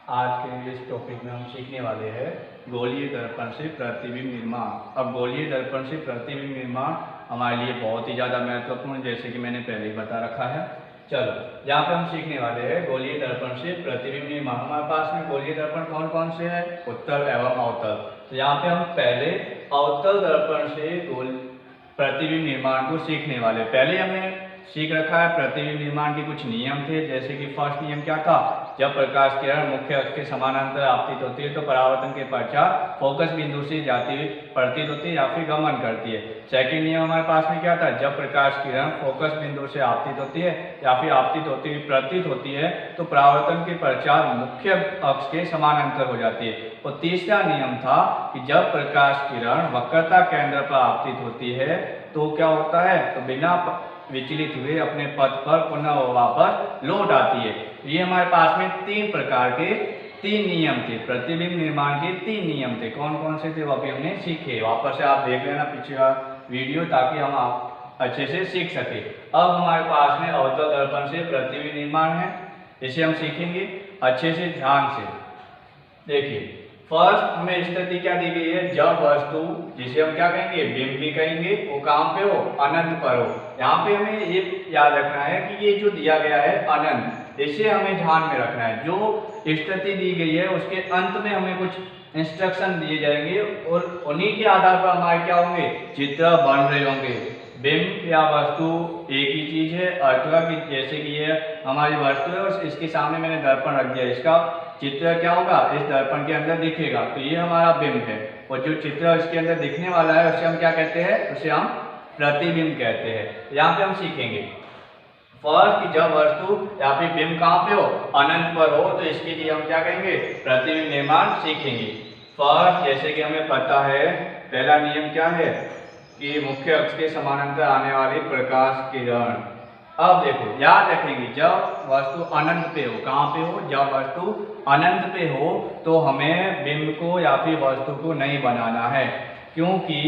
आज के इस टॉपिक में हम सीखने वाले हैं गोलीय दर्पण से प्रतिबिंब निर्माण। अब गोलीय दर्पण से प्रतिबिंब निर्माण हमारे लिए बहुत ही ज़्यादा महत्वपूर्ण, जैसे कि मैंने पहले ही बता रखा है। चलो, यहाँ पे हम सीखने वाले हैं गोलीय दर्पण से प्रतिबिंब निर्माण। हमारे पास में गोलीय दर्पण कौन कौन से हैं? उत्तल एवं अवतल। तो यहाँ पे हम पहले अवतल दर्पण से प्रतिबिंब निर्माण को सीखने वाले। पहले हमने सीख रखा है प्रतिबिंब निर्माण के कुछ नियम थे, जैसे कि फर्स्ट नियम क्या था? जब प्रकाश किरण मुख्य अक्ष के समानांतर आपतित होती है तो परावर्तन के पश्चात फोकस बिंदु से जाती हुई प्रतीत होती है या फिर गमन करती है। सेकंड नियम हमारे पास में क्या था? जब प्रकाश किरण फोकस बिंदु से आपतित होती है या फिर आपतित होती हुई प्रतीत होती है तो परावर्तन के पश्चात मुख्य अक्ष के समानांतर हो जाती है। और तीसरा नियम था कि जब प्रकाश किरण वक्रता केंद्र पर आपतित होती है तो क्या होता है? तो बिना विचलित हुए अपने पथ पर पुनः वापस लौट आती है। ये हमारे पास में तीन नियम थे, प्रतिबिंब निर्माण के तीन नियम थे। कौन कौन से थे वो अभी हमने सीखे। वापस से आप देख लेना पिछला वीडियो, ताकि हम आप अच्छे से सीख सके। अब हमारे पास में अवतल दर्पण से प्रतिबिंब निर्माण है, इसे हम सीखेंगे अच्छे से ध्यान से। देखिए, फर्स्ट हमें स्थिति क्या दी गई है? जब वस्तु, जिसे हम क्या कहेंगे, बिंब भी कहेंगे, वो कहाँ पे हो? अनंत पर हो। यहाँ पे हमें ये याद रखना है कि ये जो दिया गया है अनंत, इसे हमें ध्यान में रखना है। जो स्थिति दी गई है उसके अंत में हमें कुछ इंस्ट्रक्शन दिए जाएंगे और उन्हीं के आधार पर हमारे क्या होंगे, चित्र बन रहे होंगे। बिंब या वस्तु एक ही चीज है, अथवा कि जैसे कि ये हमारी वस्तु है और इसके सामने मैंने दर्पण रख दिया, इसका चित्र क्या होगा? इस दर्पण के अंदर दिखेगा, तो ये हमारा बिंब है। और जो चित्र इसके अंदर दिखने वाला है उसे हम क्या कहते हैं? उसे हम प्रतिबिंब कहते हैं। यहाँ पे हम सीखेंगे फर्स्ट कि जब वस्तु या फिर बिंब कहाँ पे हो? अनंत पर हो, तो इसके लिए हम क्या कहेंगे? प्रतिबिंब निर्माण सीखेंगे। फर्स्ट, जैसे कि हमें पता है, पहला नियम क्या है कि मुख्य अक्ष के समानांतर आने वाली प्रकाश किरण। अब देखो, याद रखेंगे, जब वस्तु अनंत पे हो, कहाँ पे हो? जब वस्तु अनंत पे हो तो हमें बिंब को या फिर वस्तु को नहीं बनाना है, क्योंकि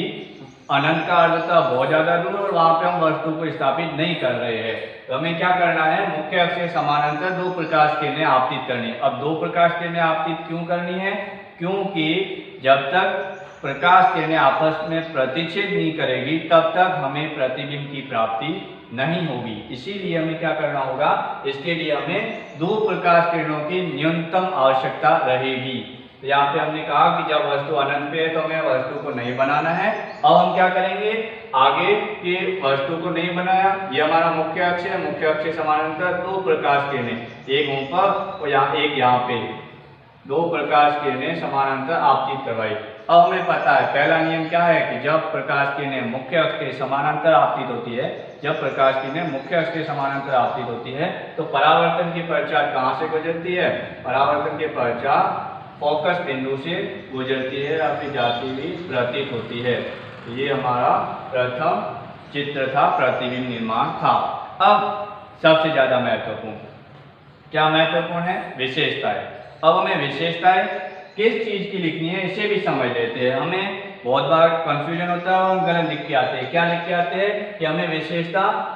अनंत का अर्थ था बहुत ज्यादा दूर और वहां पे हम वस्तु को स्थापित नहीं कर रहे हैं। तो हमें क्या करना है? मुख्य अक्ष के समानांतर दो प्रकाश किरणें आपतित करनी है। अब दो प्रकाश किरणें आपतित क्यों करनी है? क्योंकि जब तक प्रकाश किरणें आपस में प्रतिच्छेद नहीं करेगी तब तक हमें प्रतिबिंब की प्राप्ति नहीं होगी। इसीलिए हमें क्या करना होगा? इसके लिए हमें दो प्रकाश किरणों की न्यूनतम आवश्यकता रहेगी। तो यहाँ पे हमने कहा कि जब वस्तु अनंत पे है तो हमें वस्तु को नहीं बनाना है। अब हम क्या करेंगे? आगे के वस्तु को नहीं बनाया, ये हमारा मुख्य अक्ष है, मुख्य अक्ष के समानांतर दो प्रकाश किरणें, एक ऊपर और एक यहाँ पे, दो प्रकाश किरणें समानांतर आपतित करवाई। अब हमें पता है पहला नियम क्या है कि जब प्रकाश किरणें मुख्य अक्ष के समानांतर आपतित होती है, जब प्रकाश किरणें मुख्य अक्ष के समानांतर आपतित होती है तो परावर्तन के पश्चात कहाँ से गुजरती है? परावर्तन के पश्चात फोकस बिंदु से गुजरती है या फिर जाती हुई प्रतीत होती है। तो ये हमारा प्रथम चित्र था, प्रतिबिंब निर्माण था। अब सबसे ज्यादा महत्वपूर्ण, क्या महत्वपूर्ण है? विशेषताएं। अब हमें विशेषताएं किस चीज की लिखनी है इसे भी समझ लेते हैं। हमें बहुत बार कंफ्यूजन होता है, हम गलत लिख के आते हैं। क्या लिख के आते हैं? कि हमें विशेषता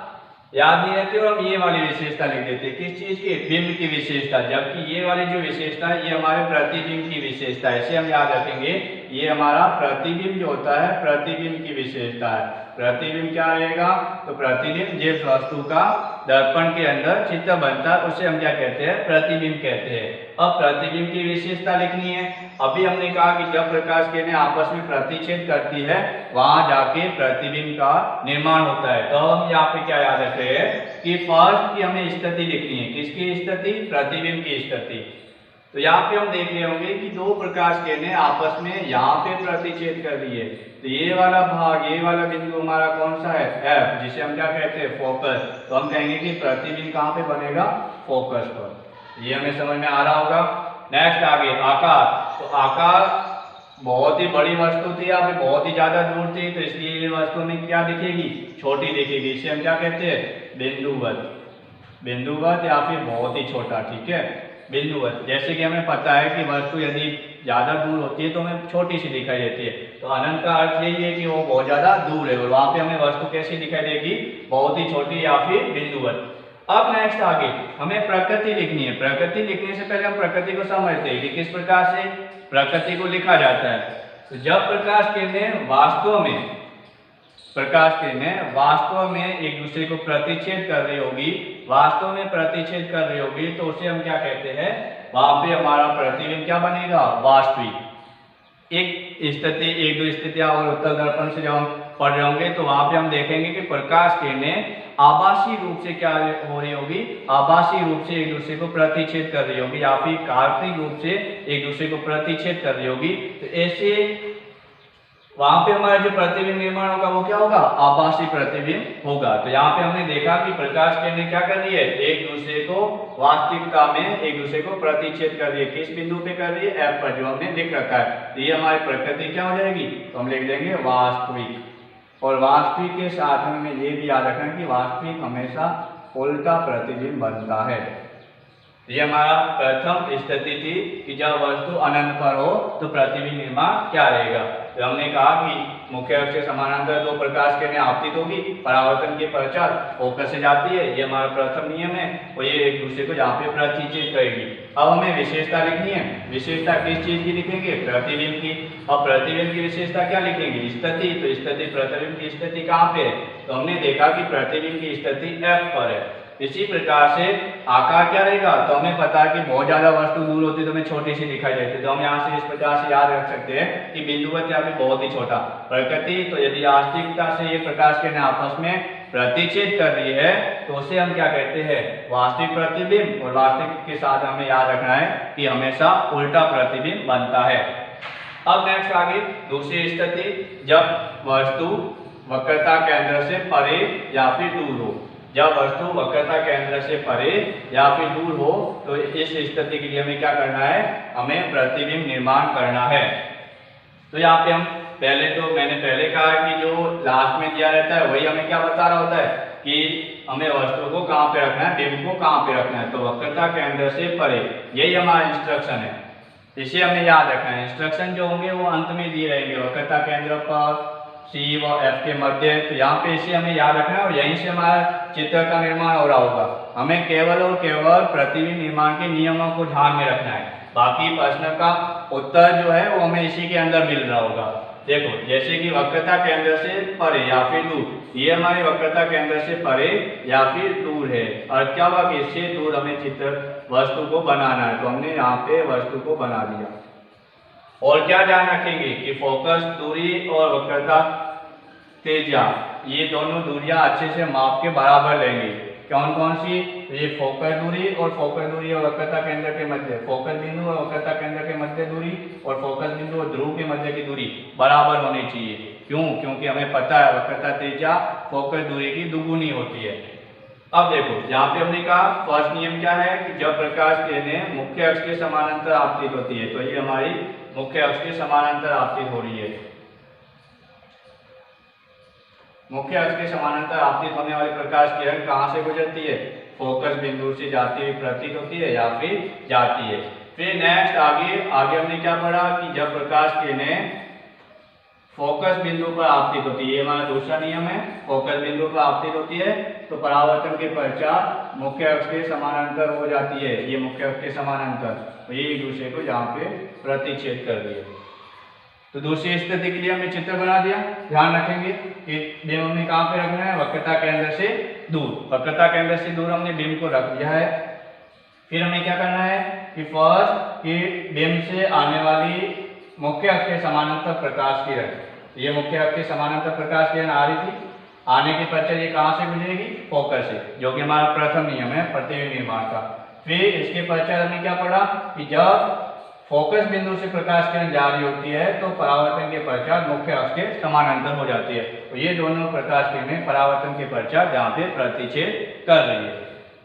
याद नहीं रहती और हम ये वाली विशेषता लिख देते हैं। किस चीज की? बिंब की विशेषता। जबकि ये वाली जो विशेषता है ये हमारे प्रतिबिंब की विशेषता है, इसे हम याद रखेंगे। ये हमारा प्रतिबिंब जो होता है, प्रतिबिंब की विशेषता है। प्रतिबिंब क्या रहेगा? तो प्रतिबिंब जिस वस्तु का दर्पण के अंदर चित्र बनता है उसे हम क्या कहते हैं? प्रतिबिंब कहते हैं। अब प्रतिबिंब की विशेषता लिखनी है। अभी हमने कहा कि जब प्रकाश किरणें आपस में प्रतिच्छेद करती है वहां जाके प्रतिबिंब का निर्माण होता है। तो हम यहाँ पे क्या याद रख रहे हैं कि फर्स्ट की हमें स्थिति लिखनी है। किसकी स्थिति? प्रतिबिंब की स्थिति। तो यहाँ पे हम देख रहे होंगे कि दो प्रकाश किरणें आपस में यहाँ पे प्रतिच्छेद कर रही है। तो ये वाला भाग, ये वाला बिंदु हमारा कौन सा है? F, जिसे हम क्या कहते हैं? फोकस। तो हम कहेंगे कि प्रतिबिंब कहाँ पे बनेगा? फोकस पर। ये हमें समझ में आ रहा होगा। नेक्स्ट आगे आकार। तो आकार बहुत ही बड़ी वस्तु थी या फिर बहुत ही ज्यादा दूर थी, तो इसलिए ये वस्तु में क्या दिखेगी? छोटी दिखेगी। इसे हम क्या कहते हैं? बिंदुवत। बिंदुवत या फिर बहुत ही छोटा, ठीक है, बिंदुवत। जैसे कि हमें पता है कि वस्तु यदि ज्यादा दूर होती है तो हमें छोटी सी दिखाई देती है। तो अनंत का अर्थ यही है कि वो बहुत ज्यादा दूर है और वहां पे हमें वस्तु कैसी दिखाई देगी? बहुत ही छोटी या फिर बिंदुवत। अब नेक्स्ट आगे हमें प्रकृति लिखनी है। प्रकृति लिखने से पहले हम प्रकृति को समझते हैं कि किस प्रकार से प्रकृति को लिखा जाता है। तो जब प्रकाश किरणें वास्तव में एक दूसरे को प्रतिच्छेद कर रही होगी, तो उसे हम क्या कहते हैं, वहां पे हमारा प्रतिबिंब क्या बनेगा, वास्तविक। एक स्थिति, एक दो स्थितियां और उत्तल दर्पण से जब हम पढ़ रहे होंगे तो वहां पे हम देखेंगे कि प्रकाश किरणें आभासी रूप से क्या हो रही होगी, आभासी रूप से एक दूसरे को प्रतिच्छेद कर रही होगी या फिर काल्पनिक रूप से एक दूसरे को प्रतिच्छेद कर रही होगी। तो ऐसे वहां पे हमारा जो प्रतिबिंब निर्माण होगा वो क्या होगा, आभासी प्रतिबिंब होगा। तो यहाँ पे हमने देखा कि प्रकाश किरणें क्या कर रही है, एक दूसरे को वास्तविकता में एक दूसरे को प्रतिच्छेद कर रही है। किस बिंदु पे कर रही है, F पर, जो हमने लिख रखा है। तो ये हमारी प्रकृति क्या हो जाएगी, तो हम लिख देंगे वास्तविक। और वास्तविक के साथ हमें ये भी याद रखना कि वास्तविक हमेशा उल्टा प्रतिबिंब बनता है। ये हमारा प्रथम स्थिति थी कि जब वस्तु अनंत पर हो तो प्रतिबिंब निर्माण क्या रहेगा। तो हमने कहा कि मुख्य अक्ष के समानांतर दो प्रकाश किरणें आपतित होगी, परावर्तन के पश्चात फोकस से जाती है, ये हमारा प्रथम नियम है, और ये एक दूसरे को यहाँ पे प्रतिच्छेद करेगी। अब हमें विशेषता लिखनी है। विशेषता किस चीज की लिखेंगे, प्रतिबिंब की। अब प्रतिबिंब की विशेषता क्या लिखेंगे, स्थिति। तो स्थिति, प्रतिबिंब की स्थिति कहाँ पे है, तो हमने देखा कि प्रतिबिंब की स्थिति F पर है। इसी प्रकार से आकार क्या रहेगा, तो हमें पता है कि बहुत ज्यादा वस्तु दूर होती है तो हमें छोटी सी दिखाई देती है। तो हम यहाँ से इस प्रकार से याद रख सकते हैं कि बिंदुवत यहाँ पे बहुत ही छोटा। प्रकृति, तो यदि वास्तविकता से ये प्रकाश किरणें आपस में प्रतिच्छेद कर रही है तो उसे हम क्या कहते हैं, वास्तविक प्रतिबिंब। और वास्तविक के साथ हमें याद रखना है कि हमेशा उल्टा प्रतिबिंब बनता है। अब नेक्स्ट आगे दूसरी स्थिति, जब वस्तु वक्रता केंद्र से परे या फिर दूर हो। जब वस्तु वक्रता केंद्र से परे या फिर दूर हो तो इस स्थिति के लिए हमें क्या करना है, हमें प्रतिबिंब निर्माण करना है। तो यहाँ पे हम मैंने पहले कहा कि जो लास्ट में दिया रहता है वही हमें क्या बता रहा होता है कि हमें वस्तु को कहाँ पे रखना है, बिंब को कहाँ पे रखना है। तो वक्रता केंद्र से परे, यही हमारा इंस्ट्रक्शन है, इसे हमें याद रखना है। इंस्ट्रक्शन जो होंगे वो अंत में दिए रहेंगे, वक्रता केंद्र पर C व F के मध्य। तो यहाँ पे इसे हमें याद रखना है और यहीं से हमारा चित्र का निर्माण हो रहा होगा। हमें केवल और केवल प्रतिबिंब निर्माण के नियमों को ध्यान में रखना है, बाकी प्रश्न का उत्तर जो है वो हमें इसी के अंदर मिल रहा होगा। देखो, जैसे कि वक्रता केंद्र से परे या फिर दूर, ये हमारी वक्रता केंद्र से परे या फिर दूर है, और क्या हुआ कि इससे दूर हमें चित्र वस्तु को बनाना है। तो हमने यहाँ पे वस्तु को बना दिया। और क्या ध्यान रखेंगे कि फोकस दूरी और वक्रता त्रिज्या, ये दोनों दूरियां अच्छे से माप के बराबर लेंगे। कौन कौन सी, ये फोकस दूरी और वक्रता केंद्र के मध्य, फोकस बिंदु और वक्रता केंद्र के मध्य दूरी और फोकस बिंदु और ध्रुव के मध्य की दूरी बराबर होनी चाहिए। क्यों, क्योंकि हमें पता है वक्रता त्रिज्या फोकस दूरी की दुगुनी होती है। अब देखो, यहाँ पे हमने कहा फर्स्ट नियम क्या है कि जब प्रकाश किरणें मुख्य अक्ष के समानांतर आपतित होती है, तो ये हमारी मुख्य अक्ष के समानांतर आपतित हो रही है। मुख्य अक्ष के समानांतर आपतित होने वाली प्रकाश किरण कहाँ से गुजरती है, फोकस बिंदु से जाती हुई प्रतीत होती है या फिर जाती है। फिर नेक्स्ट आगे हमने क्या पढ़ा कि जब प्रकाश किरणें फोकस बिंदु पर आपतित होती है, ये हमारा दूसरा नियम है, फोकस बिंदु पर आपतित होती है तो परावर्तन के पश्चात मुख्य अक्ष के समानांतर हो जाती है। ये मुख्य अक्ष के समानांतर, तो ये एक दूसरे को यहाँ पे प्रतिच्छेद कर दिए। तो दूसरी स्थिति के लिए हमने चित्र बना दिया। ध्यान रखेंगे कि बिंब हमें कहाँ पे रखना है, वक्रता केंद्र से दूर। वक्रता केंद्र से दूर हमने बिंब को रख दिया है। फिर हमें क्या करना है कि फर्स्ट कि बिंब से आने वाली मुख्य अक्ष के समानांतर प्रकाश किरण, ये मुख्य अक्ष के समानांतर प्रकाश किरण आ रही थी, आने के पश्चात ये कहाँ से गुजरेगी, फोकस से, जो कि हमारा प्रथम नियम है प्रतिबिंब निर्माण का। फिर इसके पश्चात हमने क्या पढ़ा कि जब फोकस बिंदु से प्रकाश किरण जा रही होती है तो परावर्तन के पश्चात मुख्य अक्ष के समानांतर हो जाती है। तो ये दोनों प्रकाश किरणें परावर्तन के पश्चात यहाँ पे प्रतिच्छेद कर रही है।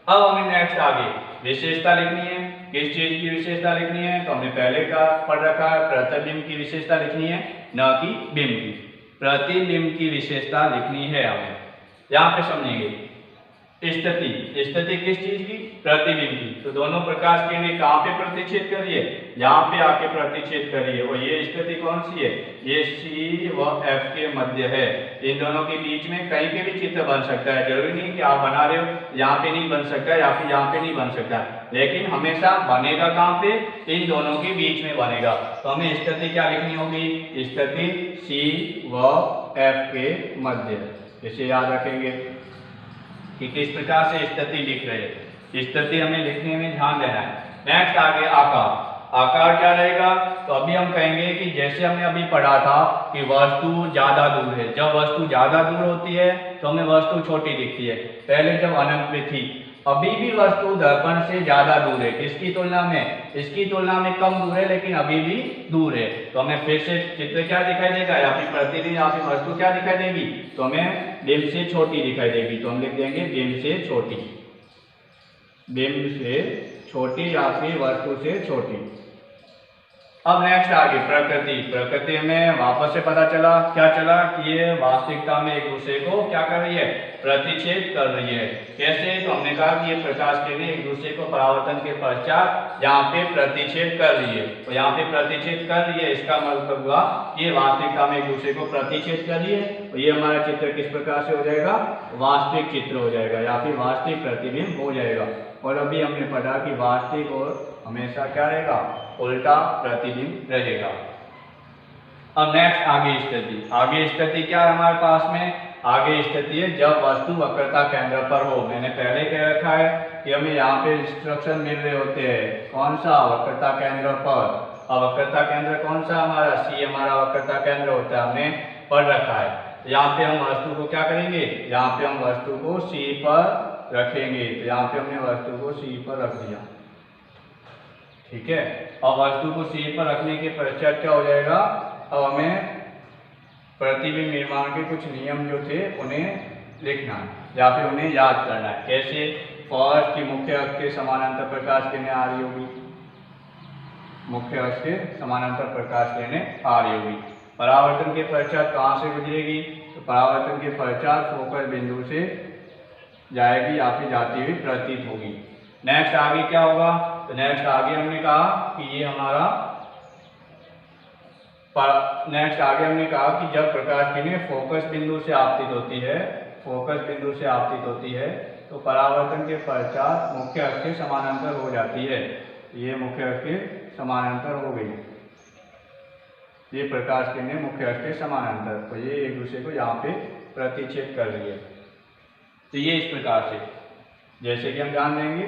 अब हमें नेक्स्ट आगे विशेषता लिखनी है। किस चीज की विशेषता लिखनी है, तो हमने पहले का पढ़ रखा है, प्रतिबिंब की विशेषता लिखनी है, न कि बिंब की। प्रतिबिंब की विशेषता लिखनी है हमें। यहाँ पे समझेंगे स्थिति, स्थिति किस चीज की? प्रतिबिंब की। तो दोनों प्रकाश किरणें कहाँ पे प्रतिच्छेद कर रही है? यहाँ पे आके प्रतिच्छेद कर रही है। और ये स्थिति कौन सी है? ये C व F के मध्य है। इन दोनों के बीच में कहीं पे भी चित्र बन सकता है, जरूरी नहीं कि आप बना रहे हो यहाँ पे नहीं बन सकता या फिर यहाँ पे नहीं बन सकता, लेकिन हमेशा बनेगा कहाँ पे? इन दोनों के बीच में बनेगा। तो हमें स्थिति क्या लिखनी होगी? स्थिति C व F के मध्य। इसे याद रखेंगे कि किस प्रकार से स्थिति लिख रहे हैं। स्थिति हमें लिखने में ध्यान देना है। नेक्स्ट आगे आकार। आकार क्या रहेगा? तो अभी हम कहेंगे कि जैसे हमने अभी पढ़ा था कि वस्तु ज्यादा दूर है, जब वस्तु ज्यादा दूर होती है तो हमें वस्तु छोटी दिखती है। पहले जब अनंत में थी, अभी भी वस्तु दर्पण से ज्यादा दूर है। किसकी तुलना में? इसकी तुलना में कम दूर है, लेकिन अभी भी दूर है। तो हमें फिर से चित्र क्या दिखाई देगा? या फिर प्रतिदिन या फिर वस्तु क्या दिखाई देगी? तो हमें बिंब से छोटी दिखाई देगी। तो हम लिख देंगे बिंब से छोटी, बिंब से छोटी या फिर वस्तु से छोटी। अब नेक्स्ट आगे प्रकृति। प्रकृति में वापस से पता चला, क्या चला कि ये वास्तविकता में एक दूसरे को क्या कर रही है? प्रतिच्छेद कर रही है। कैसे? तो हमने कहा कि ये प्रकाश किरणें एक दूसरे को परावर्तन के पश्चात यहाँ पे प्रतिच्छेद कर रही है। तो यहाँ पे प्रतिच्छेद कर रही है, इसका मतलब हुआ ये वास्तविकता में एक दूसरे को प्रतिच्छेद कर रही है। तो ये हमारा चित्र किस प्रकार से हो जाएगा? वास्तविक चित्र हो जाएगा या फिर वास्तविक प्रतिबिंब हो जाएगा। और अभी हमने पढ़ा कि वास्तविक और हमेशा क्या रहेगा? उल्टा प्रतिबिंब रहेगा। अब नेक्स्ट आगे स्थिति। आगे स्थिति क्या है हमारे पास में? आगे स्थिति है जब वस्तु वक्रता केंद्र पर हो। मैंने पहले कह रखा है कि हमें यहाँ पे इंस्ट्रक्शन मिल रहे होते हैं। कौन सा? वक्रता केंद्र पर। अब वक्रता केंद्र कौन सा हमारा? C हमारा वक्रता केंद्र होता है, हमने पढ़ रखा है। यहाँ पे हम वस्तु को क्या करेंगे? यहाँ पे हम वस्तु को C पर रखेंगे। तो यहाँ पे हमने वस्तु को C पर रख दिया, ठीक है। अब वस्तु को C पर रखने के पश्चात क्या हो जाएगा? अब हमें प्रतिबिंब निर्माण के कुछ नियम जो थे उन्हें लिखना है या फिर उन्हें याद करना है। कैसे? फर्स्ट की मुख्य अक्ष के समानांतर प्रकाश किरणें आ रही होगी, मुख्य अक्ष के समानांतर प्रकाश किरणें आ रही होगी। परावर्तन के पश्चात कहाँ से गुजरेगी? तो परावर्तन के पश्चात फोकस बिंदु से जाएगी या फिर जाती हुई प्रतीत होगी। नेक्स्ट आगे क्या होगा? तो नेक्स्ट आगे हमने कहा कि ये हमारा नेक्स्ट आगे हमने कहा कि जब प्रकाश किरणें फोकस बिंदु से आपतित होती है, फोकस बिंदु से आपतित होती है तो परावर्तन के पश्चात मुख्य अक्ष के समानांतर हो जाती है। ये मुख्य अक्ष के समानांतर हो गई, ये प्रकाश किरणें मुख्य अक्ष के समानांतर, तो ये एक दूसरे को यहाँ पे प्रतिच्छेद कर रही है। तो ये इस प्रकार से, जैसे कि हम जान लेंगे,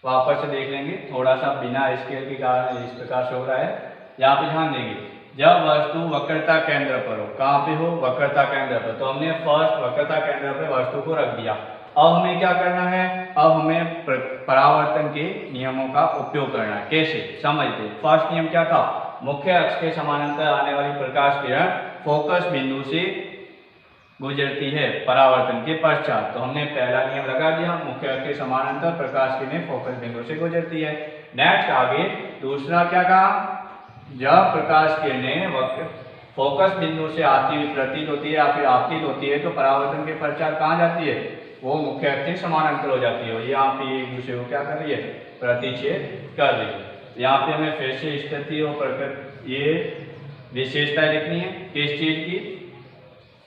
वापस से देख लेंगे, थोड़ा सा बिना स्केल के कारण इस प्रकार से हो रहा है। यहाँ पे ध्यान देंगे, जब वस्तु वक्रता केंद्र पर हो, कहाँ पे हो? वक्रता केंद्र पर। तो हमने फर्स्ट वक्रता केंद्र पर वस्तु को रख दिया। अब हमें क्या करना है? अब हमें परावर्तन के नियमों का उपयोग करना है। कैसे? समझते। फर्स्ट नियम क्या था? मुख्य अक्ष के समानांतर आने वाली प्रकाश किरण फोकस बिंदु से गुजरती है परावर्तन के पश्चात। तो हमने पहला नियम लगा दिया, मुख्य अक्ष के समानांतर प्रकाश किरणें फोकस बिंदु से गुजरती है। नेक्स्ट आगे दूसरा क्या कहा? जब प्रकाश किरणें फोकस बिंदु से आती हुई प्रतीत होती है या फिर आपतित होती है तो परावर्तन के पश्चात कहाँ जाती है? वो मुख्य अक्ष के समानांतर हो जाती है। यहाँ पे एक दूसरे को क्या कर रही है? प्रतिच्छेद कर रही है। यहाँ पे हमें फिर से स्थिति और प्रकृति ये विशेषता लिखनी है। किस चीज की?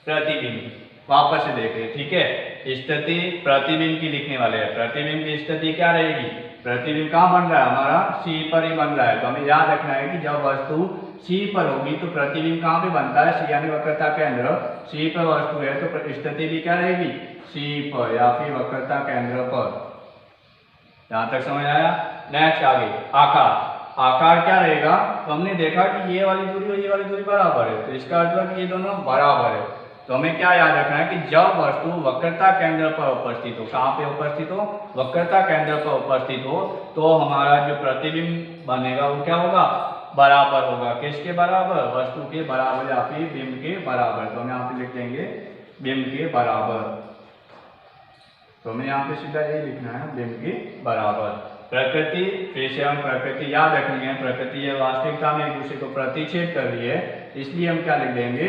प्रतिबिंब। वापस से देख रहे, ठीक है। स्थिति प्रतिबिंब की लिखने वाले हैं। प्रतिबिंब की स्थिति क्या रहेगी? प्रतिबिंब कहाँ बन रहा है? हमारा C पर ही बन रहा है। तो हमें याद रखना है कि जब वस्तु C पर होगी तो प्रतिबिंब कहाँ पे बनता है? C यानी वक्रता केंद्र। C पर वस्तु है तो स्थिति भी क्या रहेगी? C पर या फिर वक्रता केंद्र पर। यहाँ तक समझ आया? नेक्स्ट आगे आकार। आकार क्या रहेगा? तो हमने देखा कि ये वाली दूरी और ये वाली दूरी बराबर है, तो इसका मतलब कि ये दोनों बराबर है। तो हमें क्या याद रखना है कि जब वस्तु वक्रता केंद्र पर उपस्थित हो, कहाँ पे उपस्थित हो? वक्रता केंद्र पर उपस्थित हो, तो हमारा जो प्रतिबिंब बनेगा वो क्या होगा? बराबर होगा। किसके बराबर? वस्तु के बराबर या फिर बिंब के बराबर। तो हम यहाँ पे लिख देंगे बिंब के बराबर। तो हमें यहाँ पे सीधा यही लिखना है, बिंब के बराबर। प्रकृति, फिर से हम प्रकृति याद रखनी है। प्रकृति ये वास्तविकता में एक दूसरे को प्रतिच्छेद कर रही है, इसलिए हम क्या लिख देंगे?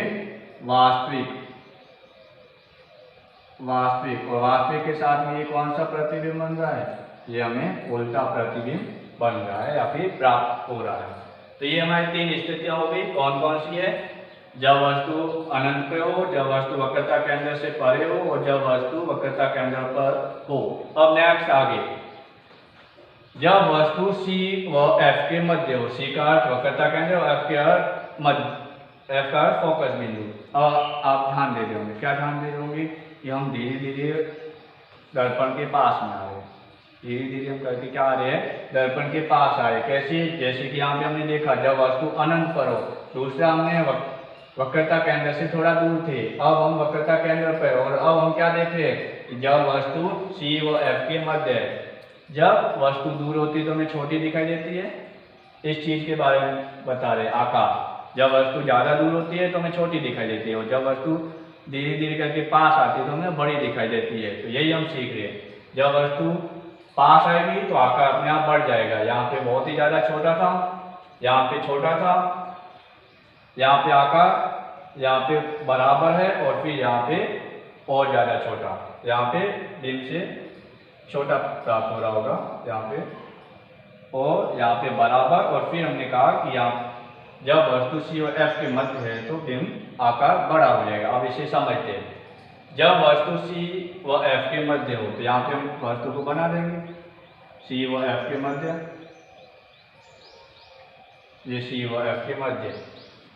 वास्तविक। वास्तविक, और वास्तविक के साथ में ये कौन सा प्रतिबिंब बन रहा है, ये हमें उल्टा प्रतिबिंब बन रहा है या फिर प्राप्त हो रहा है। तो ये हमारी 3 स्थितियां हो गई। कौन कौन सी है, जब वस्तु अनंत पे हो, जब वस्तु वक्रता केंद्र से परे हो और जब वस्तु वक्रता केंद्र पर हो। अब नेक्स्ट आगे, जब वस्तु C व F के मध्य हो, C का अर्थ वक्रता केंद्र और F के अर्थ मध्य, F का अर्थ फोकस बिंदु। अब आप ध्यान दे रहे होंगे, क्या ध्यान दे रहे होंगे कि हम धीरे धीरे दर्पण के पास में आ रहे हैं, धीरे धीरे हम करके क्या आ रहे हैं, दर्पण के पास आ रहे। कैसे, जैसे कि यहाँ पे हमने देखा जब वस्तु अनंत पर हो, दूसरा हमने वक्रता केंद्र से थोड़ा दूर थे, अब हम वक्रता केंद्र पर, और अब हम क्या देख रहे हैं, जब वस्तु C व F के मध्य है। जब वस्तु दूर होती है तो हमें छोटी दिखाई देती है, इस चीज के बारे में बता रहे आकार। जब वस्तु ज्यादा दूर होती है तो हमें छोटी दिखाई देती है, और जब वस्तु धीरे धीरे करके पास आती है तो हमें बड़ी दिखाई देती है। तो यही हम सीख रहे हैं, जब वस्तु पास आएगी तो आकार अपने आप बढ़ जाएगा। यहाँ पे बहुत ही ज्यादा छोटा था, यहाँ पे छोटा था, यहाँ पे आकार यहाँ पे बराबर है, और फिर यहाँ पे और ज्यादा छोटा, यहाँ पे बिंब से छोटा प्राप्त हो रहा होगा यहाँ पे, और यहाँ पे बराबर। और फिर हमने कहा कि यहाँ जब वस्तु C और F के मध्य है तो बिंब आकार बड़ा हो जाएगा। अब इसे समझते हैं, जब वस्तु C व F के मध्य हो तो यहाँ पे हम वस्तु को बना देंगे, C व F के मध्य, ये C व F के मध्य।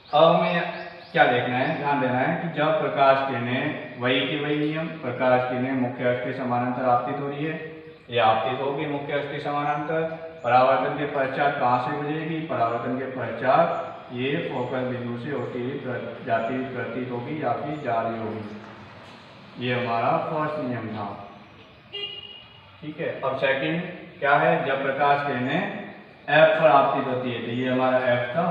अब हमें क्या देखना है, ध्यान देना है कि जब प्रकाश किरणें, वही की वही नियम, प्रकाश किरणें मुख्य अक्ष के समानांतर आपतित हो रही है, ये आपतित होगी मुख्य अक्ष के समानांतर। परावर्तन के पश्चात कहाँ से गुजरेगी, परावर्तन के पश्चात ये फोकस बिंदु से होती हुई जाती हुई प्रतीत होगी या फिर जा रही होगी। ये हमारा फर्स्ट नियम था, ठीक है। अब सेकंड क्या है, जब प्रकाश किरणें F पर आपतित होती है, तो ये हमारा F था,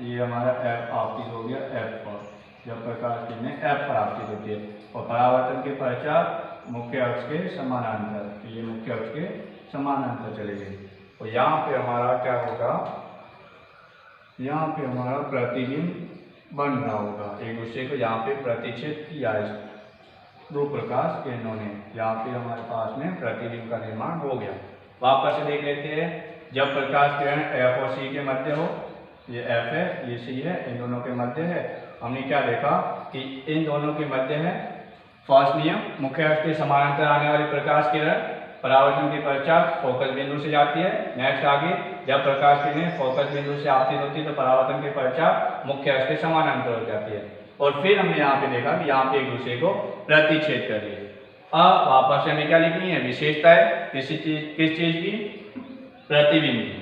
ये हमारा F आपतित हो गया F पर, जब प्रकाश किरणें F पर आपतित होती है, और परावर्तन के पश्चात मुख्य अक्ष के समानांतर, तो ये मुख्य अक्ष के समानांतर चले गए। और यहाँ पे हमारा क्या होगा, यहाँ पे हमारा प्रतिबिंब बन रहा होगा, एक दूसरे को यहाँ पे प्रतिच्छेद किया है दो प्रकाश किरणों ने, यहाँ पे हमारे पास में प्रतिबिंब का निर्माण हो गया। वापस से देख लेते हैं, जब प्रकाश किरण F और C के मध्य हो, ये F है ये C है, इन दोनों के मध्य है, हमने क्या देखा कि इन दोनों के मध्य है फर्स्ट नियम, मुख्य अक्ष के समानांतर आने वाली प्रकाश किरण परावर्तन के पश्चात फोकस बिंदु से जाती है। नेक्स्ट आगे, जब प्रकाश किरणें फोकस बिंदु से आपतित होती है तो परावर्तन के पश्चात मुख्य अक्ष के समानांतर हो जाती है। और फिर हमने यहाँ पे देखा कि यहाँ पे एक दूसरे को प्रतिच्छेद कर रही है। अब वापस से हमें क्या लिखनी है, विशेषताएं किस चीज की, प्रतिबिंब की,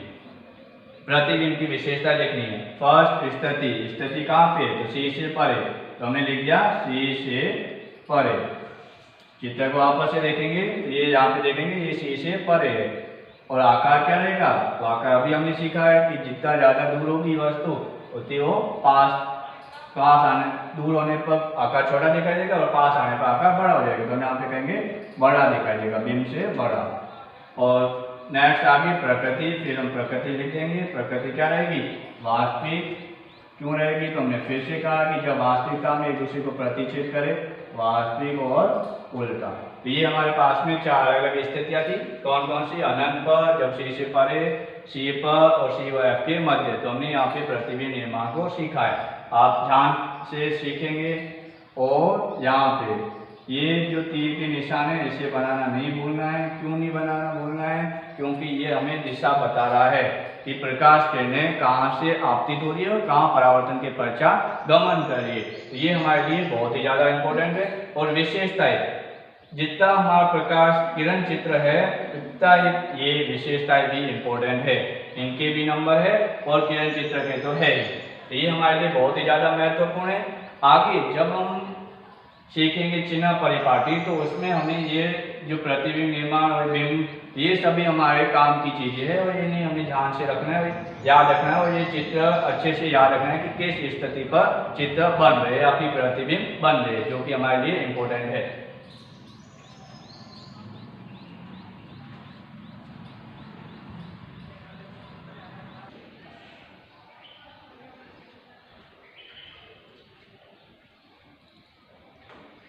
प्रतिबिंब की विशेषता लिखनी है। फर्स्ट स्थिति, स्थिति कहाँ पे, तो C से परे, तो हमने लिख दिया C से परे। चित्र को वापस से देखेंगे, ये यहाँ पे देखेंगे ये C से परे है, और आकार क्या रहेगा, तो आकार अभी हमने सीखा है कि जितना ज्यादा दूर होगी वस्तु उतनी वो पास आने, दूर होने पर आकार छोटा दिखाई देगा और पास आने पर आकार बड़ा हो जाएगा, तो हम यहाँ पे कहेंगे बड़ा दिखाई देगा, बिंब से बड़ा। और नेक्स्ट आगे प्रकृति, फिर हम प्रकृति लिख देंगे। प्रकृति क्या रहेगी, वास्तविक। क्यों रहेगी, तो हमने फिर से कहा कि जब वास्तविकता में एक दूसरे को प्रतिच्छेद करे, वास्तविक और उल्टा। तो ये हमारे पास में 4 अलग अलग स्थितियां थी, कौन कौन सी, अनंत पर, जब C से परे, C पर और C व F के मध्य। तो हमने यहाँ पे प्रतिबिंब निर्माण को सीखा है, आप ध्यान से सीखेंगे। और यहाँ पे ये जो तीर के निशान है इसे बनाना नहीं भूलना है। क्यों नहीं बनाना भूलना है, क्योंकि ये हमें दिशा बता रहा है कि प्रकाश किरणें कहाँ से आपतित हो रही है और कहाँ परावर्तन के पश्चात गमन कर रही है। तो ये हमारे लिए बहुत ही ज्यादा इंपॉर्टेंट है। और विशेषताएं, जितना हमारा प्रकाश किरण चित्र है उतना ये विशेषताएं भी इंपॉर्टेंट है, इनके भी नंबर है और किरण चित्र के तो है। तो ये हमारे लिए बहुत ही ज्यादा महत्वपूर्ण है। आगे जब हम सीखेंगे चिन्ह परिपाटी, तो उसमें हमें ये जो प्रतिबिंब निर्माण और बिंब, ये सभी हमारे काम की चीजें हैं और इन्हें हमें ध्यान से रखना है, याद रखना है। और ये चित्र अच्छे से याद रखना है कि किस स्थिति पर चित्र बन रहे या फिर प्रतिबिंब बन रहे, जो कि हमारे लिए इम्पोर्टेंट है।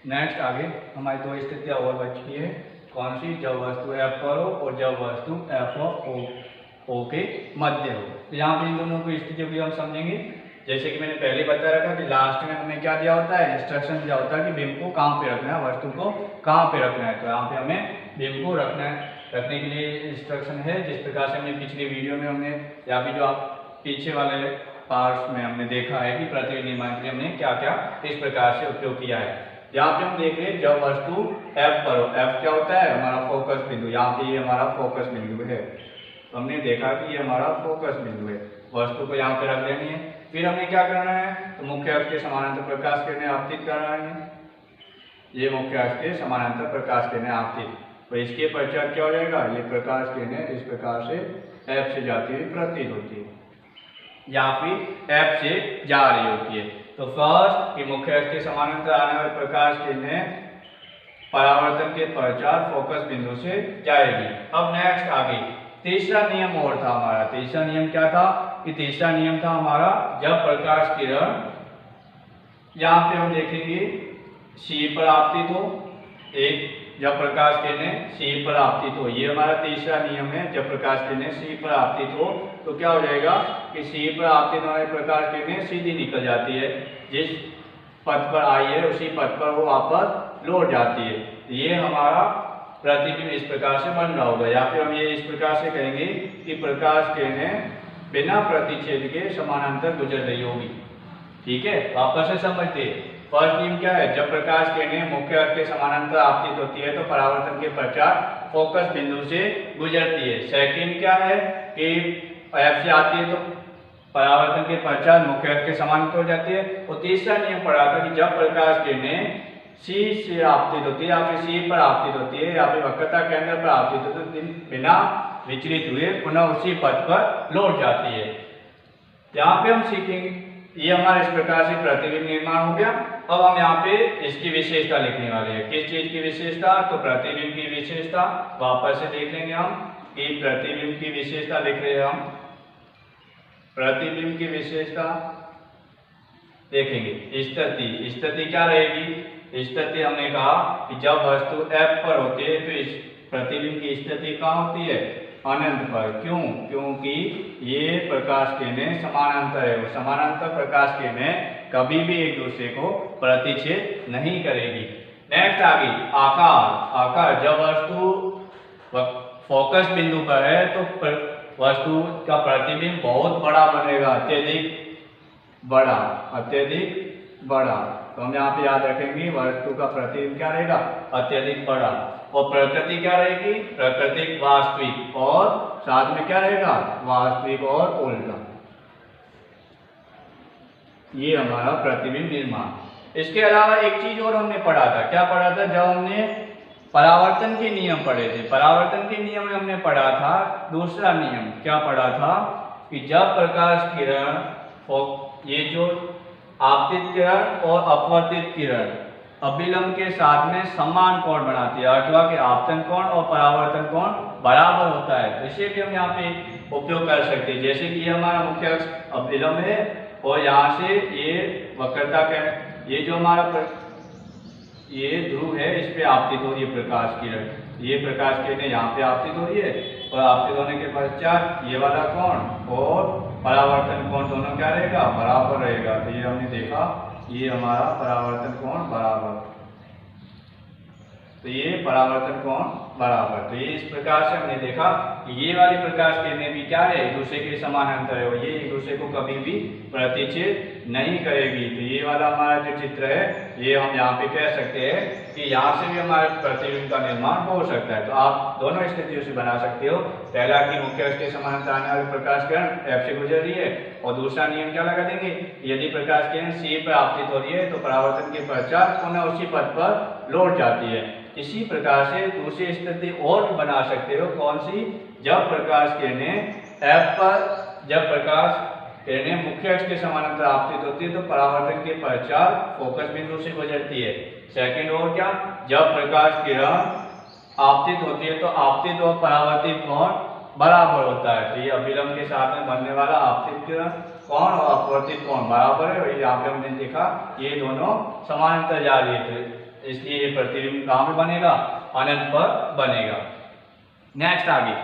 नेक्स्ट आगे हमारी दो स्थितियाँ और बची है। कौन सी? जब वस्तु F पर हो और जब वस्तु F और O के मध्य हो। तो यहाँ पे इन दोनों की स्थितियों की हम समझेंगे। जैसे कि मैंने पहले बता रखा कि लास्ट में हमें क्या दिया होता है, इंस्ट्रक्शन दिया होता है कि बीम को कहाँ पे रखना है, वस्तु को कहाँ पे रखना है। तो यहाँ पे हमें बीम को रखने के लिए इंस्ट्रक्शन है, जिस प्रकार से हमने पिछली वीडियो में हमने या फिर जो आप पीछे वाले पार्ट्स में हमने देखा है कि प्रतिबिंब निर्माण के लिए हमने क्या क्या इस प्रकार से उपयोग किया है। यहाँ पे हम देख रहे हैं जब वस्तु F पर हो, F क्या होता है? हमारा फोकस बिंदु। यहाँ पे ये हमारा फोकस बिंदु है। तो हमने देखा कि ये हमारा फोकस बिंदु है, वस्तु को यहाँ पे रख देनी है। फिर हमें क्या करना है? तो मुख्य अक्ष के समानांतर प्रकाश किरणें आपतित करना है। ये मुख्य अक्ष के समानांतर प्रकाश किरणें आपतित, तो इसके पश्चात क्या हो जाएगा? ये प्रकाश किरणें इस प्रकार से F से जाती हुई प्रतीत होती है या फिर F से जा रही होती है। तो फर्स्ट कि मुख्य अक्ष के समानांतर आने वाले प्रकाश किरणें परावर्तन के पश्चात फोकस बिंदु से जाएगी। अब नेक्स्ट आगे तीसरा नियम और था हमारा। तीसरा नियम क्या था? कि तीसरा नियम था हमारा जब प्रकाश किरण, यहाँ पे हम देखेंगे C पर आपतित हो, एक जब प्रकाश किरणें C पर आपतित हो, ये हमारा तीसरा नियम है। जब प्रकाश किरणें C पर आपतित हो तो क्या हो जाएगा कि C पर आपतित होने प्रकाश किरणें सीधी निकल जाती है, जिस पथ पर आई है उसी पथ पर वो वापस लौट जाती है। ये हमारा प्रतिबिंब इस प्रकार से बन रहा होगा, या फिर हम ये इस प्रकार से कहेंगे कि प्रकाश किरणें बिना प्रतिच्छेद के समानांतर गुजर रही होगी। ठीक है, वापस से समझते हैं। फर्स्ट नियम क्या है? जब प्रकाश किरणें मुख्य अक्ष के समानांतर आपतित होती है तो परावर्तन के पश्चात फोकस बिंदु से गुजरती है। सेकंड क्या है कि F से आती है तो परावर्तन के पश्चात मुख्य अक्ष के समानांतर हो जाती है। और तीसरा नियम पढ़ा था कि जब प्रकाश किरणें C से आपतित होती है या फिर C पर आपतित होती है या फिर वक्रता केंद्र पर आपतित होती है तो बिना विचलित हुए पुनः उसी पथ पर लौट जाती है। यहाँ पे हम सीखेंगे, ये हमारा इस प्रकार से प्रतिबिंब निर्माण हो गया। अब हम यहाँ पे इसकी विशेषता लिखने वाले हैं। किस चीज की विशेषता? तो प्रतिबिंब की विशेषता। वापस से देख लेंगे हम कि प्रतिबिंब की विशेषता लिख रहे हैं हम। प्रतिबिंब की विशेषता देखेंगे। स्थिति क्या रहेगी? स्थिति हमने कहा कि जब वस्तु F पर होती है तो इस प्रतिबिंब की स्थिति कहाँ होती है? अनंत पर। क्यों? क्योंकि ये प्रकाश किरणें समानांतर है, वो समानांतर प्रकाश किरणें कभी भी एक दूसरे को प्रतिच्छेद नहीं करेगी। नेक्स्ट आगे आकार। जब वस्तु फोकस बिंदु पर है तो वस्तु का प्रतिबिंब बहुत बड़ा बनेगा, अत्यधिक बड़ा। तो हम यहाँ पे याद रखेंगे वस्तु का प्रतिबिंब क्या रहेगा? अत्यधिक बड़ा। और प्रकृति क्या रहेगी? प्राकृतिक वास्तविक, और साथ में क्या रहेगा? वास्तविक और उल्टा। ये हमारा प्रतिबिंब निर्माण। इसके अलावा एक चीज और हमने पढ़ा था। क्या पढ़ा था? जब हमने परावर्तन के नियम पढ़े थे, परावर्तन के नियम में हमने पढ़ा था दूसरा नियम। क्या पढ़ा था? कि जब प्रकाश किरण, ये जो आपतित किरण और अपवर्तित किरण अभिलंब के साथ में समान कोण बनाती है, अर्थात कि आपतन कोण और परावर्तन कोण बराबर होता है। तो इसे भी हम यहाँ पे उपयोग कर सकते हैं। जैसे कि ये हमारा मुख्य अक्ष अभिलंब है और यहाँ से ये वक्रता का ये जो हमारा ये ध्रुव है इस पे आपतित हो रही है प्रकाश किरण। ये प्रकाश किरण यहाँ पे आपतित हो रही है और आपतित होने के पश्चात ये वाला कोण और परावर्तन कोण दोनों क्या रहेगा? बराबर रहेगा। तो ये हमने देखा, ये हमारा परावर्तन कोण बराबर, तो ये परावर्तन कोण बराबर। तो ये इस प्रकार से हमने देखा कि ये वाली प्रकाश किरणें भी क्या है? एक दूसरे के समानांतर है और ये एक दूसरे को कभी भी प्रतिच्छेद नहीं करेगी। तो ये वाला हमारा जो चित्र है ये हम यहाँ पे कह सकते हैं कि यहाँ से भी हमारे प्रतिबिंब का निर्माण हो सकता है। तो आप दोनों स्थितियों से बना सकते हो। पहला कि मुख्य अक्ष के समानांतर आने वाली प्रकाश किरण F से गुजर रही है, और दूसरा नियम क्या लगा देंगे? यदि प्रकाश किरण C पर आपतित हो रही है तो परावर्तन के पश्चात पुनः उसी पथ पर लौट जाती है। इसी प्रकार से दूसरी स्थिति और भी बना सकते हो। कौन सी? जब प्रकाश किरणें F पर, जब प्रकाश किरणें मुख्य अक्ष के समानांतर आपतित होती है तो परावर्तन के पश्चात फोकस बिंदु से गुजरती है। सेकंड और क्या? जब प्रकाश किरण आपतित होती है तो आपतित और परावर्तित कोण बराबर होता है। तो ये अभिलंब के साथ में बनने वाला आपतित किरण कोण और अपवर्तित कोण बराबर है। और यहाँ पे हमने देखा ये दोनों समानांतर जा रही है। इसलिए ये प्रतिबिंब कहाँ पे बनेगा, अनंत पर बनेगा। नेक्स्ट आगे,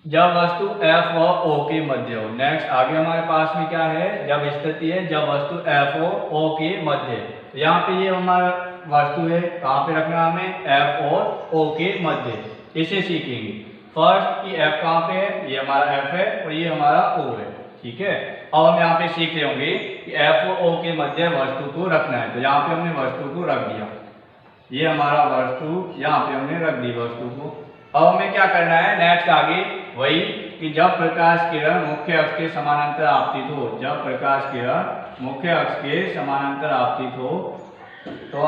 जब वस्तु F व O के मध्य हो। नेक्स्ट आगे हमारे पास में क्या है, जब स्थिति है जब वस्तु F और O के मध्य। तो यहाँ पे ये हमारा वस्तु है, कहाँ पे रखना हमें, F और O के मध्य। इसे सीखेंगे फर्स्ट कि F कहाँ पे है, ये हमारा F है और ये हमारा O है, ठीक है। अब हम यहाँ पे सीख रहे होंगे कि F और O के मध्य वस्तु को रखना है। तो यहाँ पे हमने वस्तु को रख दिया, ये हमारा वस्तु यहाँ पे हमने रख दी वस्तु को। अब हमें क्या करना है, नेक्स्ट आगे वही कि जब प्रकाश किरण मुख्य अक्ष के समानांतर आपतित हो, जब प्रकाश किरण मुख्य अक्ष के समानांतर आपतित हो तो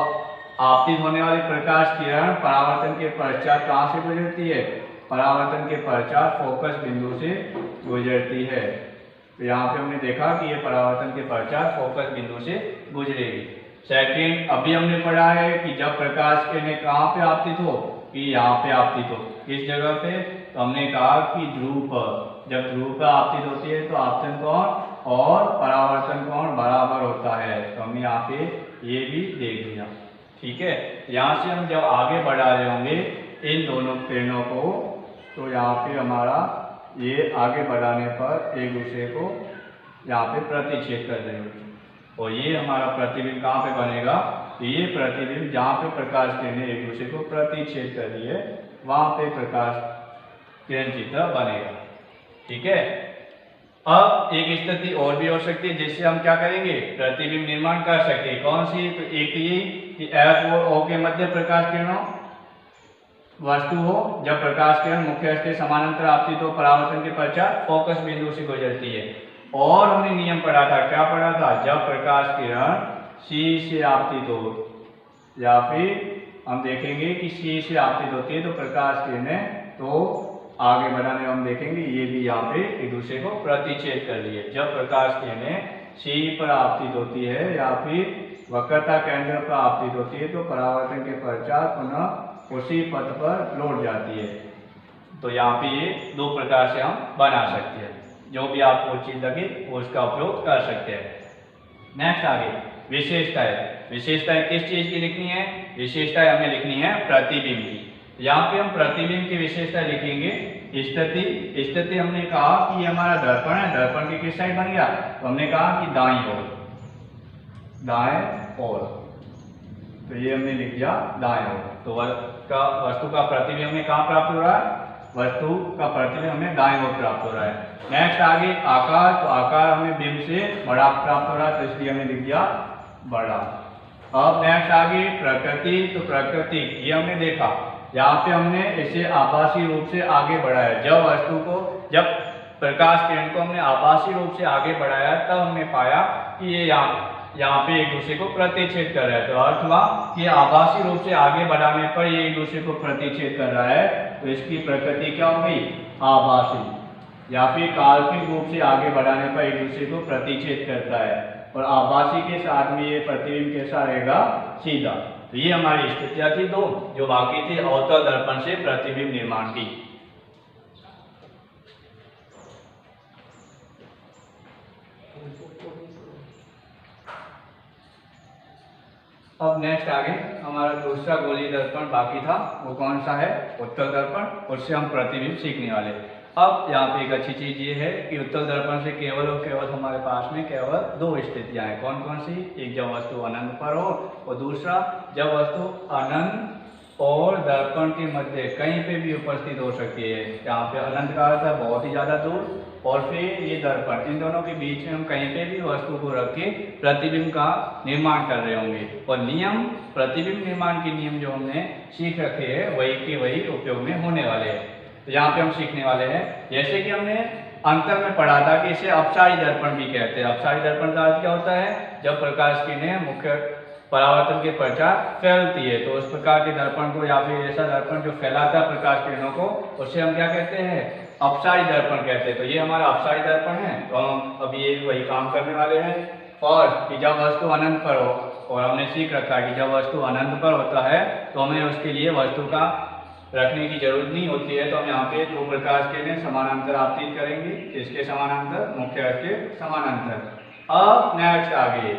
आपतित होने वाली प्रकाश किरण परावर्तन के पश्चात कहाँ से गुजरती है, परावर्तन के पश्चात फोकस बिंदु से गुजरती है। तो यहाँ पे हमने देखा कि ये परावर्तन के पश्चात फोकस बिंदु से गुजरेगी। सेकंड, अभी हमने पढ़ा है कि जब प्रकाश किरणें कहाँ पे आपतित हो, कि यहाँ पे आपतित हो, किस जगह पे, तो हमने कहा कि ध्रुव पर। जब ध्रुव पर आपतित होती है तो आपतन कोण और परावर्तन कोण बराबर होता है। तो हमने यहाँ पे ये भी देख लिया, ठीक है। यहाँ से हम जब आगे बढ़ा रहे होंगे इन दोनों किरणों को, तो यहाँ पे हमारा ये आगे बढ़ाने पर एक दूसरे को यहाँ पे प्रतिच्छेद कर रहे होंगे और ये हमारा प्रतिबिंब कहाँ पे बनेगा, तो ये प्रतिबिंब जहाँ पे प्रकाश किरणें एक दूसरे को प्रतिच्छेद कर रही है वहाँ पे प्रकाश किरण चित्र बनेगा, ठीक है। अब एक स्थिति और भी हो सकती है जिससे हम क्या करेंगे, प्रतिबिंब निर्माण कर सकते हैं। कौन सी, तो एक ये कि F और O के मध्य प्रकाश किरणों वस्तु हो, जब प्रकाश किरण मुख्य अक्ष के समानांतर आपतित हो, परावर्तन के पश्चात फोकस बिंदु से गुजरती है। और हमने नियम पढ़ा था, क्या पढ़ा था, जब प्रकाश किरण C से आपतित हो, या फिर हम देखेंगे कि C से आपतित होती है तो प्रकाश किरणें, तो आगे बढ़ाने हम देखेंगे ये भी यहाँ पे एक दूसरे को प्रतिच्छेद कर लिए। जब प्रकाश किरणें C पर आपतित होती है या फिर वक्रता केंद्र पर आपतित होती है तो परावर्तन के पश्चात पुनः उसी पथ पर लौट जाती है। तो यहाँ पे ये दो प्रकार से हम बना सकते हैं, जो भी आपको चीज लगे उसका उपयोग कर सकते हैं। नेक्स्ट आगे विशेषताएं। विशेषताएं किस चीज की लिखनी है, विशेषताएं हमें लिखनी है प्रतिबिंब की। यहाँ पे हम प्रतिबिंब की विशेषता लिखेंगे। स्थिति हमने कहा कि ये हमारा दर्पण है, दर्पण की किस साइड बन गया, तो हमने कहा कि दाईं ओर, दाएं ओर, तो ये हमने लिख दिया दाएं ओर। तो वस्तु का प्रतिबिंब हमें कहाँ प्राप्त हो रहा है, वस्तु का प्रतिबिंब हमें दाएं ओर प्राप्त हो रहा है। नेक्स्ट आगे आकार, तो आकार हमें बिंब से बड़ा प्राप्त हो रहा है तो इसलिए हमने लिख दिया बड़ा। अब नेक्स्ट आगे प्रकृति, तो प्रकृति ये हमने देखा, यहाँ पे हमने इसे आभासी रूप से आगे बढ़ाया। जब वस्तु को, जब प्रकाश किरण को हमने आभासी रूप से आगे बढ़ाया तब हमने पाया कि ये यहाँ पे एक दूसरे को प्रतिच्छेद कर रहा है। तो अर्थ हुआ कि आभासी रूप से आगे बढ़ाने पर ये एक दूसरे को प्रतिच्छेद कर रहा है, तो इसकी प्रकृति क्या हो गई, आभासी। या फिर काल्पनिक रूप से आगे बढ़ाने पर एक दूसरे को प्रतिच्छेद करता है, और आभासी के साथ में ये प्रतिबिंब कैसा रहेगा, सीधा। तो ये हमारी स्थितियां थी दो, जो बाकी थी अवतल दर्पण से प्रतिबिंब निर्माण की। अब नेक्स्ट आगे हमारा दूसरा गोलीय दर्पण बाकी था, वो कौन सा है, उत्तल दर्पण। उससे हम प्रतिबिंब सीखने वाले। अब यहाँ पे एक अच्छी चीज ये है कि उत्तल दर्पण से केवल और केवल हमारे पास में केवल दो स्थितियां हैं। कौन कौन सी, एक जब वस्तु अनंत पर हो और दूसरा जब वस्तु अनंत और दर्पण के मध्य कहीं पे भी उपस्थित हो सकती है। यहाँ पे अनंत का अर्थ है बहुत ही ज्यादा दूर, और फिर ये दर्पण, इन दोनों के बीच में हम कहीं पे भी वस्तु को रख के प्रतिबिंब का निर्माण कर रहे होंगे। और नियम, प्रतिबिंब निर्माण के नियम जो हमने सीख रखे हैं वही के वही उपयोग में होने वाले हैं। तो यहाँ पे हम सीखने वाले हैं, जैसे कि हमने अंतर में पढ़ा था कि इसे अपसारी दर्पण भी कहते हैं। अपसारी दर्पण का अर्थ क्या होता है, जब प्रकाश किरणें मुख्य परावर्तन के पश्चात फैलती है, तो उस प्रकार के दर्पण को, या फिर ऐसा दर्पण जो फैलाता है प्रकाश किरणों को, उससे हम क्या कहते हैं, अपसारी दर्पण कहते हैं। तो ये हमारा अपसारी दर्पण है। तो हम अभी ये वही काम करने वाले हैं। फर्स्ट कि जब वस्तु अनंत पर हो, और हमने सीख रखा है कि जब वस्तु अनंत पर होता है तो हमें उसके लिए वस्तु का रखने की जरूरत नहीं होती है। तो हम यहाँ पे दो प्रकाश किरणें समानांतर आपतित करेंगे। इसके समानांतर, मुख्य अक्ष के समानांतर। अब नेक्स्ट आगे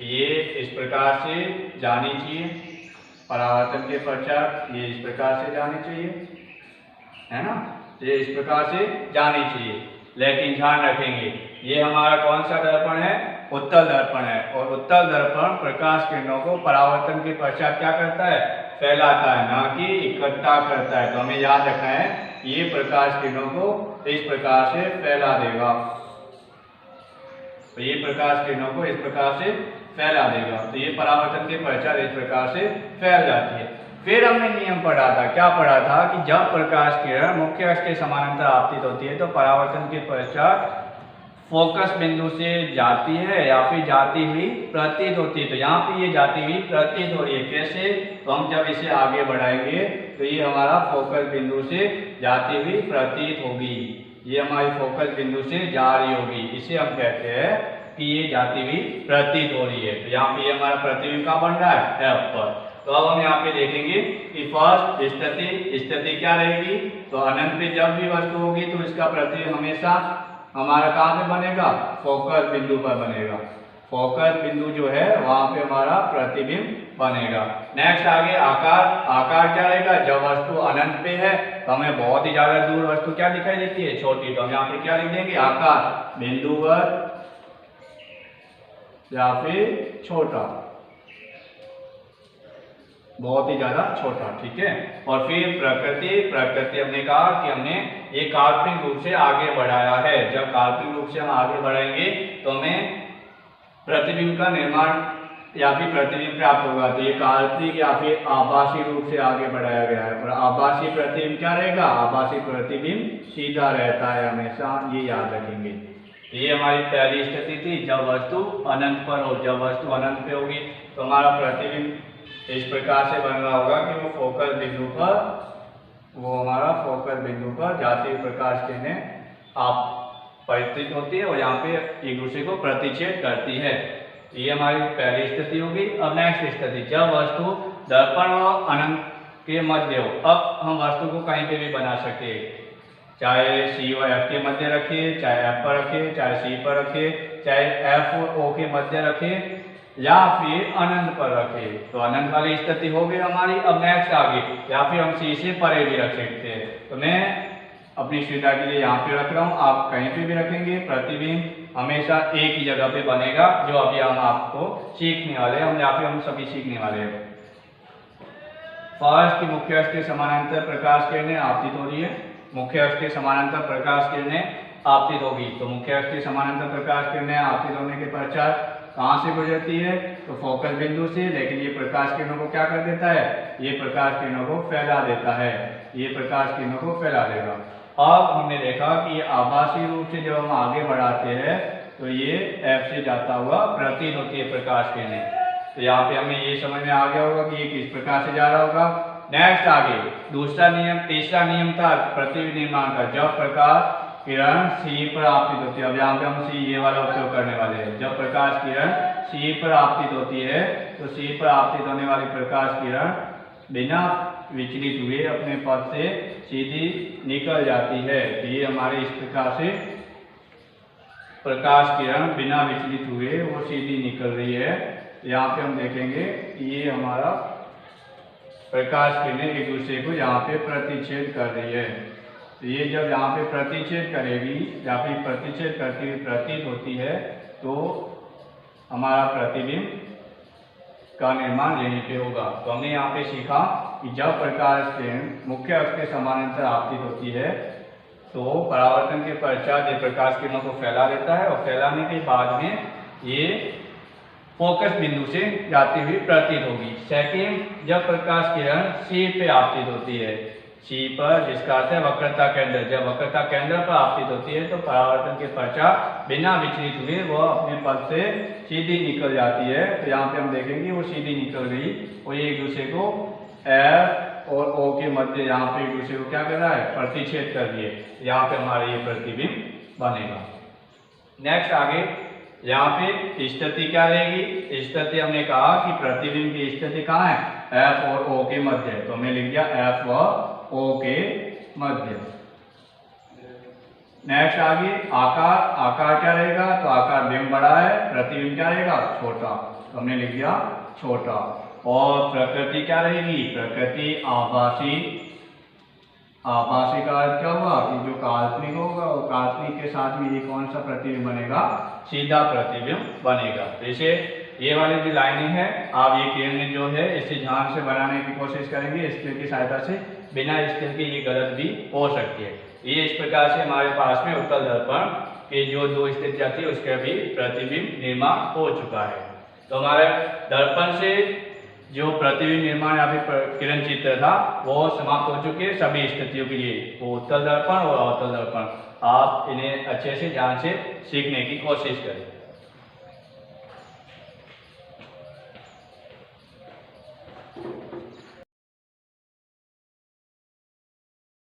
ये इस प्रकार से जानी चाहिए, परावर्तन के पश्चात ये इस प्रकार से जानी चाहिए, है ना, ये इस प्रकार से जानी चाहिए। लेकिन ध्यान रखेंगे ये हमारा कौन सा दर्पण है, उत्तल दर्पण है, और उत्तल दर्पण प्रकाश किरणों को परावर्तन के पश्चात क्या करता है, फैलाता है, ना कि इकट्ठा करता है। तो हमें याद रखना है ये प्रकाश किरणों को इस प्रकार से फैला देगा, तो ये प्रकाश किरणों को इस प्रकार से फैला देगा, तो ये परावर्तन के पश्चात इस प्रकार से फैल जाती है। फिर हमने नियम पढ़ा था, क्या पढ़ा था कि जब प्रकाश किरण मुख्य अक्ष के समानांतर आपतित होती है तो परावर्तन के पश्चात फोकस बिंदु से जाती है या फिर जाती हुई प्रतीत होती है। तो यहाँ पे ये जाती हुई प्रतीत हो रही है, कैसे, तो हम जब इसे आगे बढ़ाएंगे तो ये हमारा फोकस बिंदु से जाती हुई प्रतीत होगी, ये हमारी फोकस बिंदु से जा रही होगी, इसे हम कहते हैं कि ये जाती हुई प्रतीत हो रही है। तो यहाँ पे हमारा प्रतिबिंब कहाँ बन रहा है, F पर। तो अब हम यहाँ पे देखेंगे कि फर्स्ट स्थिति क्या रहेगी, तो अनंत पे जब भी वस्तु होगी तो इसका प्रतिबिंब हमेशा हमारा कहाँ पे बनेगा, फोकस बिंदु पर बनेगा, फोकस बिंदु जो है वहां पे हमारा प्रतिबिंब बनेगा। नेक्स्ट आगे आकार, आकार क्या रहेगा, जब वस्तु अनंत पे है तो हमें बहुत ही ज्यादा दूर वस्तु क्या दिखाई देती है, छोटी, तो हम यहाँ पे क्या लिख देंगे, आकार बिंदुवत या फिर छोटा, बहुत ही ज्यादा छोटा, ठीक है। और फिर प्रकृति हमने कहा कि हमने ये काल्पनिक रूप से आगे बढ़ाया है, जब काल्पनिक रूप से हम आगे बढ़ाएंगे तो हमें प्रतिबिंब का निर्माण या फिर प्रतिबिंब प्राप्त होगा। तो ये काल्पनिक या फिर आभासी रूप से आगे बढ़ाया गया है, और आभासी प्रतिबिंब क्या रहेगा, आभासी प्रतिबिंब सीधा रहता है हमेशा, ये याद रखेंगे। ये हमारी पहली स्थिति थी, जब वस्तु अनंत पर हो, जब वस्तु अनंत पे होगी तो हमारा प्रतिबिंब इस प्रकार से बन रहा होगा कि वो फोकस बिंदु पर, वो हमारा फोकस बिंदु पर जाती हुई प्रकाश किरणें आप परिचित होती है और यहाँ पे एक दूसरे को प्रतिच्छेद करती है। ये हमारी पहली स्थिति होगी। अब नेक्स्ट स्थिति, जब वस्तु दर्पण और अनंत के मध्य हो। अब हम वस्तु को कहीं पे भी बना सकते हैं, चाहे C और F के मध्य रखिए, चाहे F पर रखिए, चाहे C पर रखिए, चाहे F और O के मध्य रखिए, या फिर अनंत पर रखे, तो अनंत वाली स्थिति हो गई हमारी। अब नेक्स्ट आगे, या फिर हम C से परे भी रख सकते हैं, तो मैं अपनी सुविधा के लिए यहाँ पे रख रहा हूँ, आप कहीं पे भी रखेंगे, प्रतिबिंब हमेशा एक ही जगह पे बनेगा, जो अभी हम आपको सीखने वाले हैं, या फिर हम सभी सीखने वाले हैं। फर्स्ट की मुख्य अक्ष के समानांतर प्रकाश किरणें आपतित हो रही है, मुख्य अक्ष के समानांतर प्रकाश किरणें आपतित होगी, तो मुख्य अक्ष के समानांतर प्रकाश किरणें आपतित होने के पश्चात कहाँ से गुजरती है, तो फोकस बिंदु से, लेकिन ये प्रकाश किरणों को क्या कर देता है, ये प्रकाश किरणों को फैला देता है, ये प्रकाश किरणों को फैला देगा। अब हमने देखा कि ये आभासी रूप से जब हम आगे बढ़ाते हैं तो ये F से जाता हुआ प्रतीत होती है प्रकाश किरणें, तो यहाँ पे हमें ये समझ में आ गया होगा कि ये किस प्रकार से जा रहा होगा। नेक्स्ट आगे दूसरा नियम, तीसरा नियम था प्रतिबिंब निर्माण का, जब प्रकाश किरण C पर आपतित होती है। अब यहाँ पे हम C ये वाला उपयोग करने वाले हैं, जब प्रकाश किरण C पर आपतित होती है तो C पर आपतित होने वाली प्रकाश किरण बिना विचलित हुए अपने पथ से सीधी निकल जाती है। तो ये हमारे इस प्रकार से प्रकाश किरण बिना विचलित हुए वो सीधी निकल रही है। यहाँ पे हम देखेंगे कि ये हमारा प्रकाश किरणें एक दूसरे को यहाँ पे प्रतिच्छेद कर रही है। तो ये जब यहाँ पे प्रतिच्छेद करेगी या फिर प्रतिच्छेद करती हुई प्रतीत होती है तो हमारा प्रतिबिंब का निर्माण यहीं पे होगा। तो हमने यहाँ पे सीखा कि जब प्रकाश किरण मुख्य अक्ष के समानांतर आपतित होती है तो परावर्तन के पश्चात ये प्रकाश किरणों को फैला देता है, और फैलाने के बाद में ये फोकस बिंदु से जाती हुई प्रतीत होगी। सेकेंड, जब प्रकाश किरण C पे आपतित होती है, C पर, जिसका अर्थ है वक्रता केंद्र, जब वक्रता केंद्र पर आपतित होती है तो परावर्तन के पश्चात बिना विचलित हुए वह अपने पथ से सीधी निकल जाती है। तो यहाँ पे हम देखेंगे वो सीधी निकल गई और ये एक दूसरे को F और O के मध्य यहाँ पे एक दूसरे को क्या कर रहा है, प्रतिच्छेद कर रही है। यहाँ पे हमारा ये प्रतिबिंब बनेगा। नेक्स्ट आगे यहाँ पे स्थिति क्या रहेगी, स्थिति हमने कहा कि प्रतिबिंब की स्थिति कहाँ है, F और O के मध्य, तो हमने लिख दिया F व O के मध्य। नेक्स्ट आगे आकार, आकार क्या रहेगा, तो आकार बिंब बड़ा है, प्रतिबिंब क्या रहेगा, छोटा। हमने लिख दिया छोटा। और प्रकृति क्या रहेगी? प्रकृति आभासी। आभासी का अर्थ क्या हुआ कि जो काल्पनिक होगा और काल्पनिक के साथ में ये कौन सा प्रतिबिंब बनेगा? सीधा प्रतिबिंब बनेगा। जैसे ये वाली जो लाइनें हैं आप ये केंद्र जो है इसे ध्यान से बनाने की कोशिश करेंगे स्केल की सहायता से। बिना स्केल के ये गलत भी हो सकती है। ये इस प्रकार से हमारे पास में उत्तल दर्पण के जो दो स्थितियां थी उसका भी प्रतिबिंब निर्माण हो चुका है। तो हमारे दर्पण से जो प्रतिबिंब निर्माण या फिर किरण चित्र था वो समाप्त हो चुके हैं सभी स्थितियों के लिए, वो उत्तल दर्पण और अवतल दर्पण। आप इन्हें अच्छे से ध्यान से सीखने की कोशिश करें।